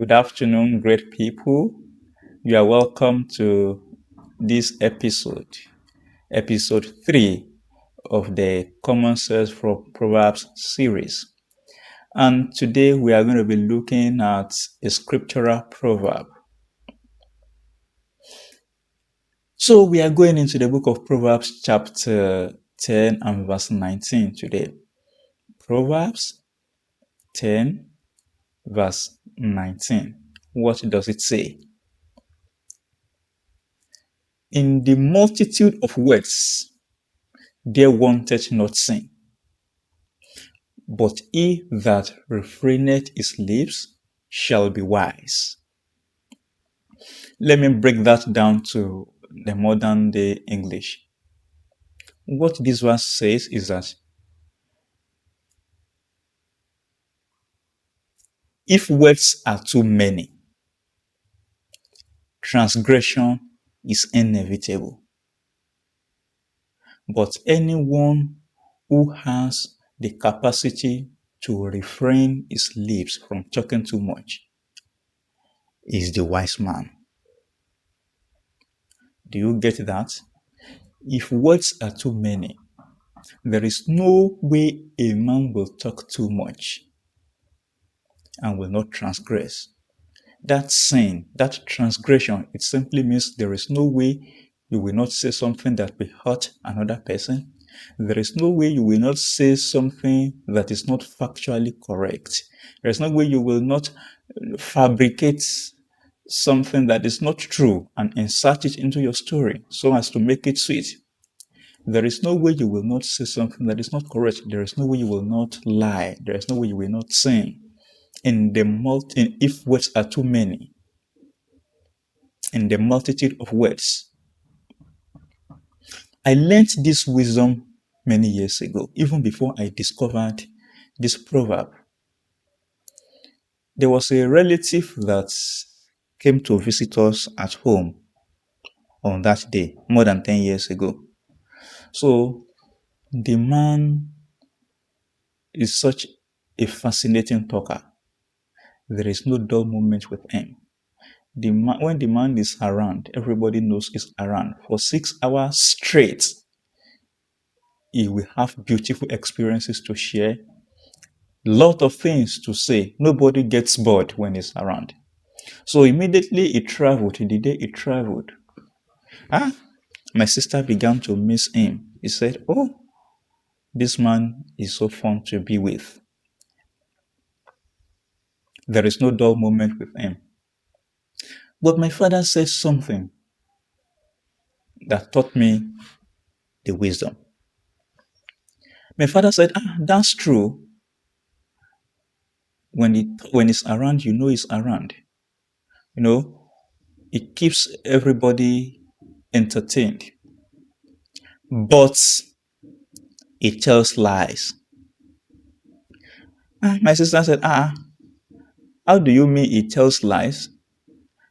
Good afternoon, great people. You are welcome to this episode 3 of the Common Sense from Proverbs series. And today we are going to be looking at a scriptural proverb. So we are going into the book of Proverbs chapter 10 and verse 19 today. Proverbs 10 verse 19. What does it say? In the multitude of words, there wanteth not sin, but he that refraineth his lips shall be wise. Let me break that down to the modern day English. What this verse says is that if words are too many, transgression is inevitable. But anyone who has the capacity to refrain his lips from talking too much is the wise man. Do you get that? If words are too many, there is no way a man will talk too much and will not transgress. That sin, that transgression, it simply means there is no way you will not say something that will hurt another person. There is no way you will not say something that is not factually correct. There is no way you will not fabricate something that is not true and insert it into your story so as to make it sweet. There is no way you will not say something that is not correct. There is no way you will not lie. There is no way you will not sin. If words are too many, in the multitude of words. I learned this wisdom many years ago, even before I discovered this proverb. There was a relative that came to visit us at home on that day, more than 10 years ago. So the man is such a fascinating talker. There is no dull moment with him. When the man is around, everybody knows he's around. For 6 hours straight, he will have beautiful experiences to share, lot of things to say. Nobody gets bored when he's around. So immediately he traveled. The day he traveled, my sister began to miss him. He said, "Oh, this man is so fun to be with. There is no dull moment with him." But my father said something that taught me the wisdom. My father said, "That's true. When he's around, you know he's around. You know, it keeps everybody entertained. But it tells lies." My sister said, how do you mean it tells lies?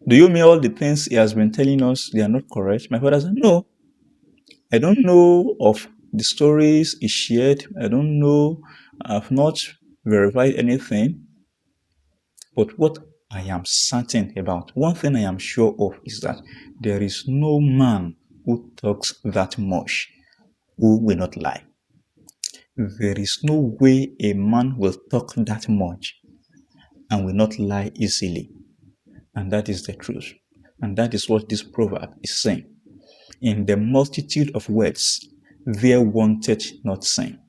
Do you mean all the things he has been telling us, they are not correct? My father said, no. I don't know of the stories he shared. I don't know. I've not verified anything. But what I am certain about, one thing I am sure of, is that there is no man who talks that much who will not lie. There is no way a man will talk that much and will not lie easily. And that is the truth. And that is what this proverb is saying. In the multitude of words, there wanteth not sin.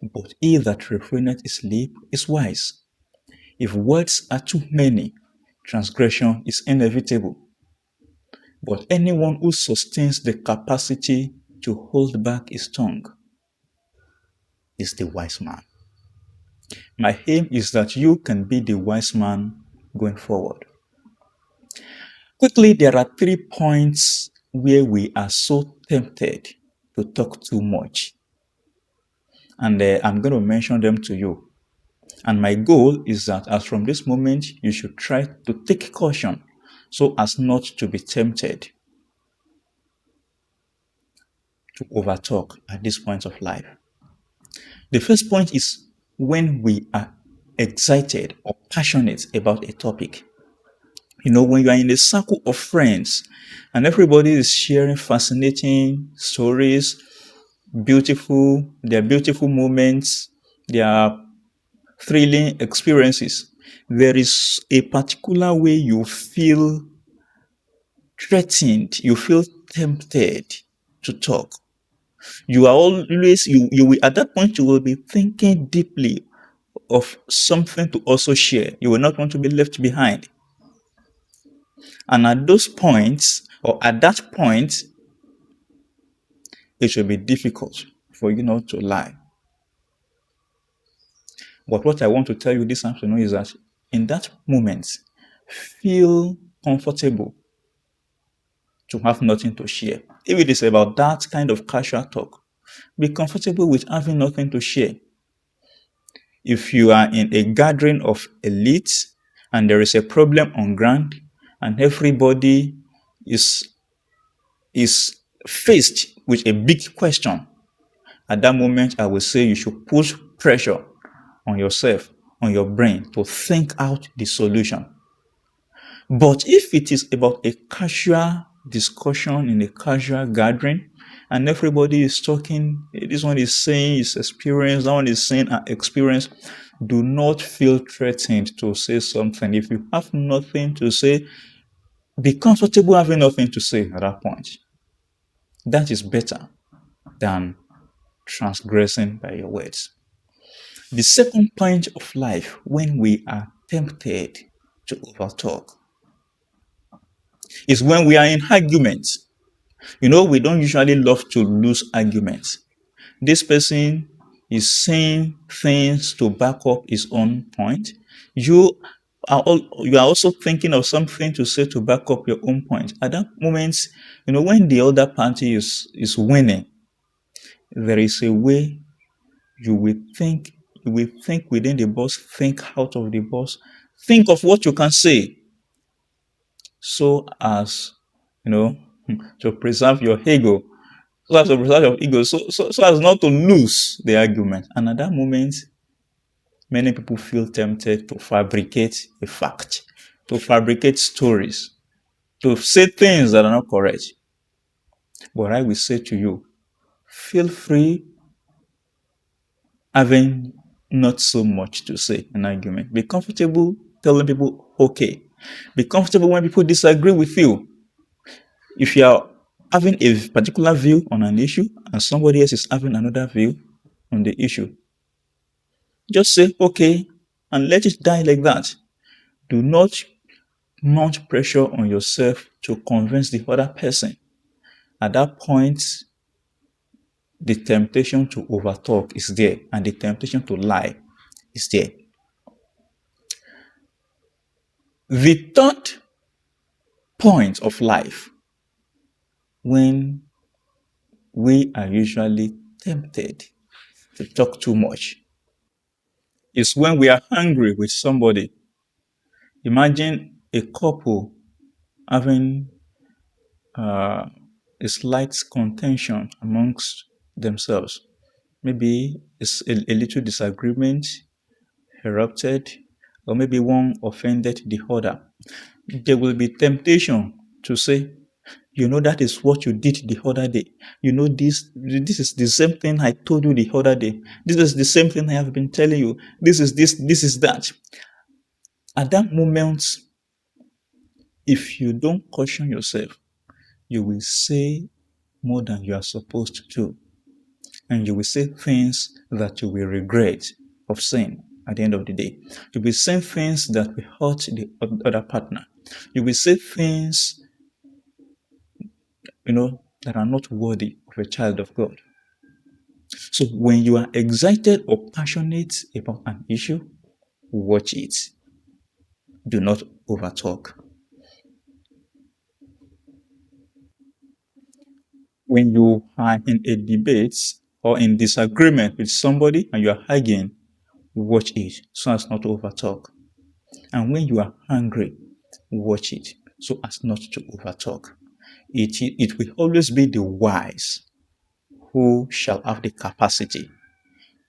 But he that refraineth his lip is wise. If words are too many, transgression is inevitable. But anyone who sustains the capacity to hold back his tongue is the wise man. My aim is that you can be the wise man going forward. Quickly, there are 3 points where we are so tempted to talk too much. And I'm going to mention them to you. And my goal is that as from this moment, you should try to take caution so as not to be tempted to overtalk at this point of life. The first point is when we are excited or passionate about a topic. When you are in a circle of friends and everybody is sharing fascinating stories, their beautiful moments, their thrilling experiences, there is a particular way you feel threatened, you feel tempted to talk. You are always, you will, at that point, you will be thinking deeply of something to also share. You will not want to be left behind. And at those points, or at that point, it will be difficult for you not to lie. But what I want to tell you this afternoon is that in that moment, feel comfortable to have nothing to share. If it is about that kind of casual talk, be comfortable with having nothing to share. If you are in a gathering of elites and there is a problem on ground and everybody is is faced with a big question, at that moment I will say you should put pressure on yourself, on your brain to think out the solution. But if it is about a casual discussion in a casual gathering and everybody is talking, this one is saying his experience, that one is saying her experience, do not feel threatened to say something. If you have nothing to say, be comfortable having nothing to say at that point. That is better than transgressing by your words. The second point of life when we are tempted to overtalk is when we are in arguments. We don't usually love to lose arguments. This person is saying things to back up his own point. You are also thinking of something to say to back up your own point. At that moment, when the other party is winning, there is a way you will think. You will think within the box, think out of the box, think of what you can say, so as to preserve your ego, so as not to lose the argument. And at that moment, many people feel tempted to fabricate a fact, to fabricate stories, to say things that are not correct. But I will say to you, feel free having not so much to say in argument. Be comfortable telling people okay. Be comfortable when people disagree with you. If you are having a particular view on an issue and somebody else is having another view on the issue, just say okay and let it die like that. Do not mount pressure on yourself to convince the other person. At that point, the temptation to overtalk is there and the temptation to lie is there. The third point of life when we are usually tempted to talk too much is when we are angry with somebody. Imagine a couple having a slight contention amongst themselves. Maybe it's a little disagreement erupted, or maybe one offended the other. There will be temptation to say, that is what you did the other day. This is the same thing I told you the other day. This is the same thing I have been telling you. This is that. At that moment, if you don't caution yourself, you will say more than you are supposed to. And you will say things that you will regret of saying at the end of the day. You will say things that will hurt the other partner. You will say things, that are not worthy of a child of God. So when you are excited or passionate about an issue, watch it. Do not overtalk. When you are in a debate or in disagreement with somebody and you are arguing, watch it so as not to overtalk. And when you are angry, watch it so as not to overtalk. It will always be the wise who shall have the capacity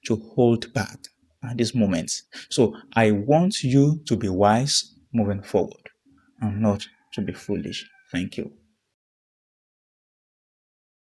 to hold back at this moment. So I want you to be wise moving forward and not to be foolish. Thank you.